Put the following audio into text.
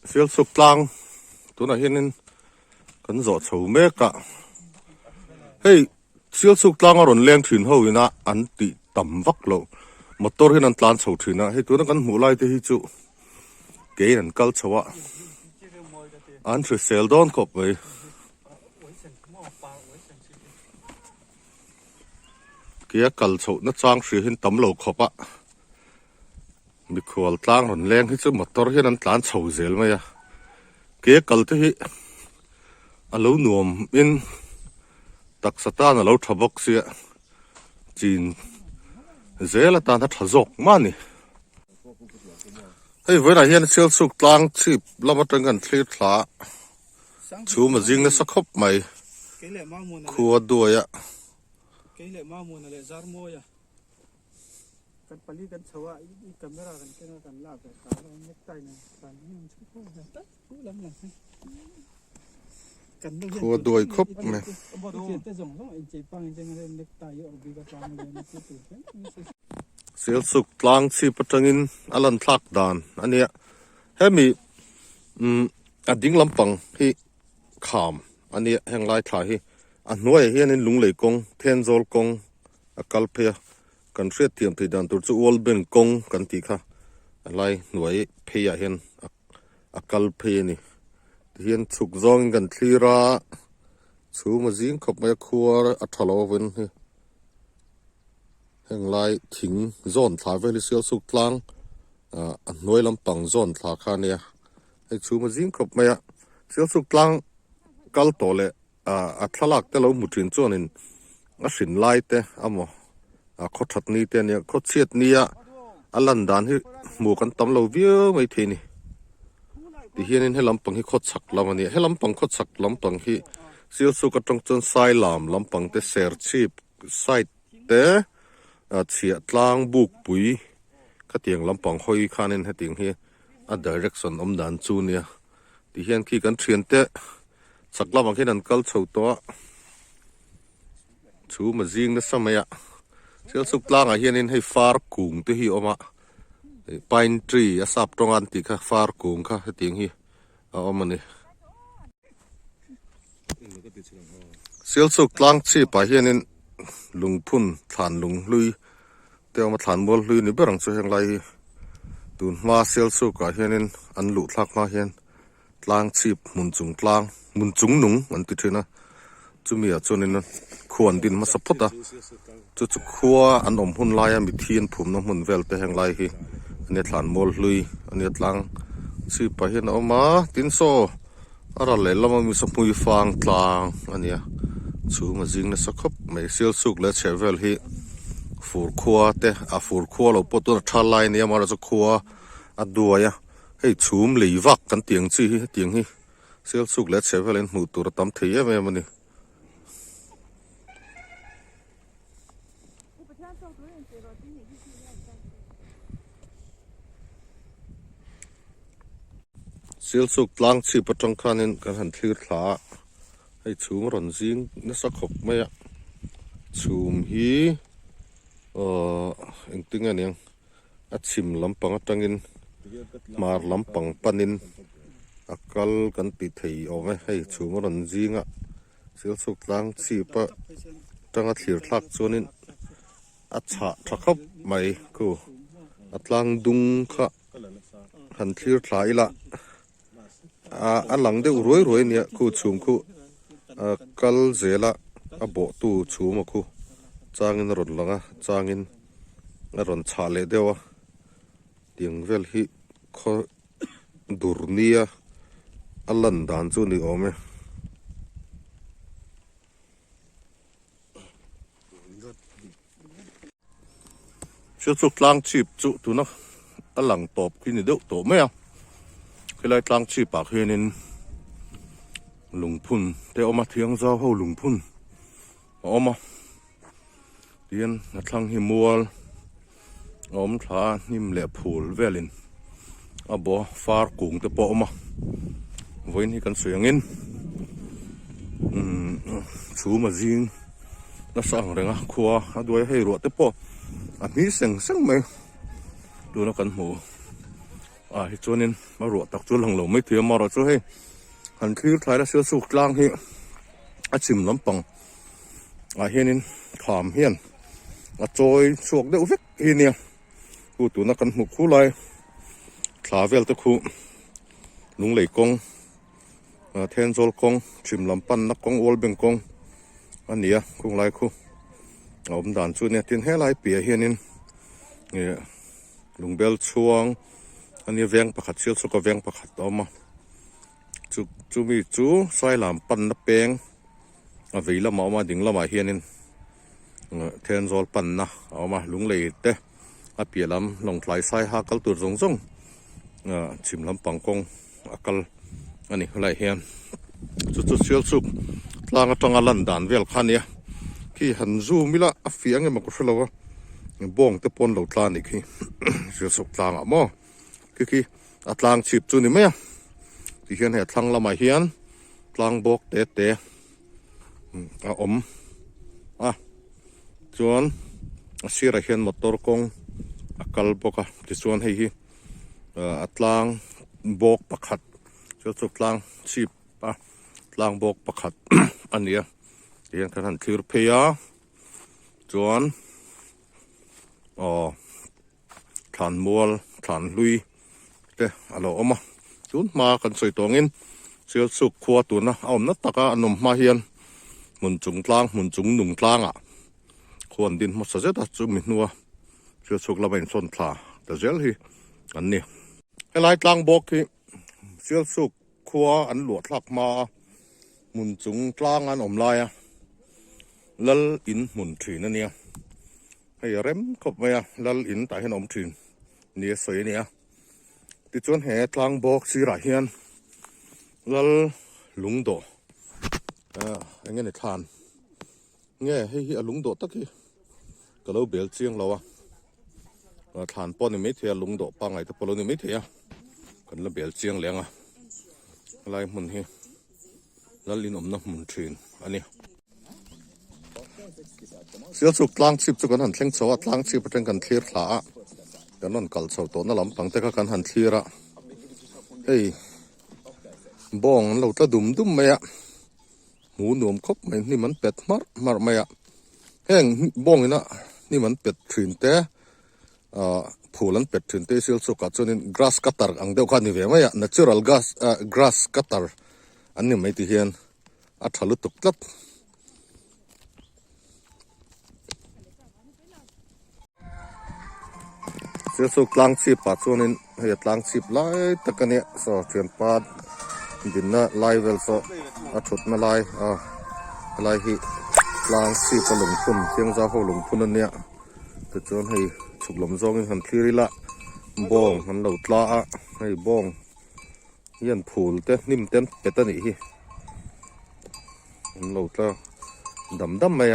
เสียสุกกลางตัวนั้นเห็นกันจอดเฉาเมกะเฮ้ยเสียสุกกลางอร่อยแรงถึงเฮาอยู่นะอันติต่ำวักโลมอเตอร์เห็นอันตลานเฉาถึงนะเฮ้ยตัวนั้นกันหูไล่ที่จู่เกย์นั่นกัลเฉาวะอันคือเซลดอนกบไปเกียกัลเฉานัดจ้างสื่อเห็นต่ำโลขบะมีขวดตั้งหล่นแรงที่จะมอเตอร์เห็นอันตลานเฉาเซลไหมอะเกียกัลที่อันลูนวมอินตักสตาร์นเราทับกเสียจีนเซลตาทัดจกมานี่เฮ้ยเวลาเห็นเซลสุกตั้งชีพเรามาตั้งกันที่ท้าชูมาจิงเนี่ยสักคบไหมขวดด้วยอะกันปลีกันเฉวะอีกัมเมรากันแค่กันลาบแต่ตาเราเน็กไตเนี่ยตอนนี้มันชุบพูดนะพูดแล้วนะกันขวดด้วยครบไหมบอกเสียแต่ส่งต้องไอ้เจ็บปังจังเลยเน็กไตเยอะบีกับปังเลยนะคือตัวเซลสุกตั้งชีพตั้งอินอลันทักดานอันเนี้ยเฮ้ยมีอดิ้งลำปังที่ขามอันนี้แห่งไรถ่ายอันน้อยเฮียนินลุงเหลยกงเทนโซลกงกัลเพียกันเสียเทียมที่ดันตัวจูวอลเบนกงกันตีค่ะอะไรหน่วยเพียเห็นกัลเพียนี่เห็นสุกซองกันทีระชูมาจิงขบมาครัวอัฐลอวินแห่งไรถิงโซนถ่ายไว้เสียสุกกลางอันน้อยลำปังโซนถ่ายค่ะเนี่ยให้ชูมาจิงขบมาเสียสุกกลางกัลโตเลยอัฐลักแต่เราหมุดถึงจวนินสินไล่เตะอ่ะมั้งขดทัดนี้เตะเนี่ยขดเชียดเนี่ยอันลันดานที่หมู่กันตำเราเบี้ยไม่ทีนี่ที่เฮียนี่ให้ลำปังที่ขดสักลำนี้ให้ลำปังขดสักลำปังที่เสียสุกตรงจนไซลามลำปังเตะเสียชีพไซเตะเฉียดลางบุกปุ๋ยก็เตียงลำปังหอยขานินให้เตียงที่direction อมดานจูเนี่ยที่เฮียนขี้กันเทียนเตะสักลำบางแค่นั้นก็เฉาตัวชูมาจิงนั่นสมัยเสียสุกลางเฮียนินให้ฟาร์กุงตัวฮีออกมาปายน์ทรีสับตรงอันติค่ะฟาร์กุงค่ะให้เตียงฮีเอาออกมาเนี่ยเสียสุกลางชีพเฮียนินลุงพุ่นฐานลุงลุยเตียวมาฐานบอลลุยนี่เบื้องสุดแห่งไรดูมาเสียสุกเฮียนินอันหลุดลักมาเฮียนลางชีพมุนจุงกลางมุนจุงหนุ่งอันติดนะจุมีอ่ะจนนี่ขวนดินมาสับพดอ่ะจุขัวอันอมหุ่นลายมีเทียนผมน้ำหุ่นเวลแต่แห่งไรฮีอันนี้ฐานบอลลุยอันนี้ลางชีพเฮียนเอามาตินโซอะไรเลยแล้วมันมีสมุยฟางกลางอันนี้ชูมาจิงนะสักครบไม่เสียสุกและเชฟเวลฮีฟูร์ขัวเตะฟูร์ขัวเราปตัวทัลไลเนี่ยมาเราจะขัวด้วยให้ชูมหลีวักกันเตียงจีเตียงฮีเสียสุกและเชฟเวลหมู่ตัวตั้มเทียแม่มันนี่เสียสุกล้างชีพจังคันินกันหันทีขาให้ชูมรอนจิงนักสักขบไม่ชูมฮีอิงติงอันยังชิมลำปังจังอินมาลำปังปันินกัลกันติดที่เอาไหมให้ชูมรอนจิงเสียสุกล้างชีพจังทีทักส่วนนี้ฉะทักขบไม่กูล้างดุงค่ะหันทีขาอีละอันหลังเดี๋ยวรวยเนี่ยกูชูมกูกัลเจละบ่ตูชูมกูจางอินรถลังจางอินรถชาเลเดียวเตียงเวลฮีขดูร์เนียอันลันดานจูนี่เอาไหมชุดสุกลางชีพจุตัวนักอันหลังตบกินเดี๋ยวตบไหมคือไรกลางชีพปากเฮนินลุงพุ่นแต่เอามาเทียงเจ้าเขาลุงพุ่นเอามาเรียนนักทางหิมัวอมท้านิ่มเละผูลเวลินบ่ฟาร์กุงแต่ปอมาไว้นี่กันเสียงอินชูมาจิงนักสั่งเรื่องขวาด้วยให้รวดแต่ปอมีเสียงไหมดูนักกันหมู hi chuanin ma ro tak chu lang lo mai thia ma ro chu hei han thlir thlai la sil suk tlang hi a chim lampang hianin tham hian a choi chuak deuh vek hi nia ku tu na kan hmu khu lai thla vel te khu lung lei kong then zol kong chim lampan na kong wol beng kong ania kung lai khu om dan chu ne tin he lai pia hianin lungbel chuang ani veng pakhat sil chu ka veng pakhat awma chu mi chu sai lam pan na peng a veila ma ma ding lama hianin then zol pan na awma lunglei te a pialam long tlai sai ha kal tur zong zong chim lam pangkong akal ani lai hian chu sil suk tlang atanga lan dan vel khania ki han zu mila a fiang ema ko shlowa bong te pon lo tla ni khi sil suk tlang mo ki atlang chip chu ni me ti hian he thlang lama hian tlang bok te a om chuan a sira hian motor kong akal boka ti chuan hei hi atlang bok pakhat sil suk tlang chip tlang bok pakhat ania tiang kan han thlir pheya chuan than mual than lui te alo oma chun ma kan soi tongin sil suk khua tu na om na taka anom ma hian mun chung nung tlang khon din mo sa zeta chu mi nuwa sil suk la bain son thla ta zel hi an ni helai tlang bok hi sil suk khua an lo thlak ma mun chung tlang an om lai lal in mun thin ania hei rem khop mai lal in ta hen om thin ni soi nia ti chuan he tlang bok sira hian lal lung do enge ne than nge hei hi alung do tak hi kalo bel chiang lawa than pon ni me thia lung do pa ngai ta polo ni me thia kan la bel chiang lenga lai mun hi lalin om na mun thin ani sil suk tlang chip chu kan han thleng chawa tlang chip ateng kan thlir thla kan non kal chho to na lampang te ka kan han thira hei bong lo ta dum maya mu nuam khop mai ni man pet mar maya heng bong ina ni man pet thin te phulan pet thin te sil suk ka chunin grass cutter ang deuh kha ni ve maya natural grass cutter an ni mai ti hian a thalu tuk tlat sil suk tlang chip pa chuanin hei tlang chip lai takania so thian pat din na lai vel so a thut na lai lai hi tlang chip pa lung phun thiang za ho lung phun ania te chuan hei chuklom zong in han thlir la bong han lo tla hei bong hian phul te nim ten petani hi han lo tla dam mai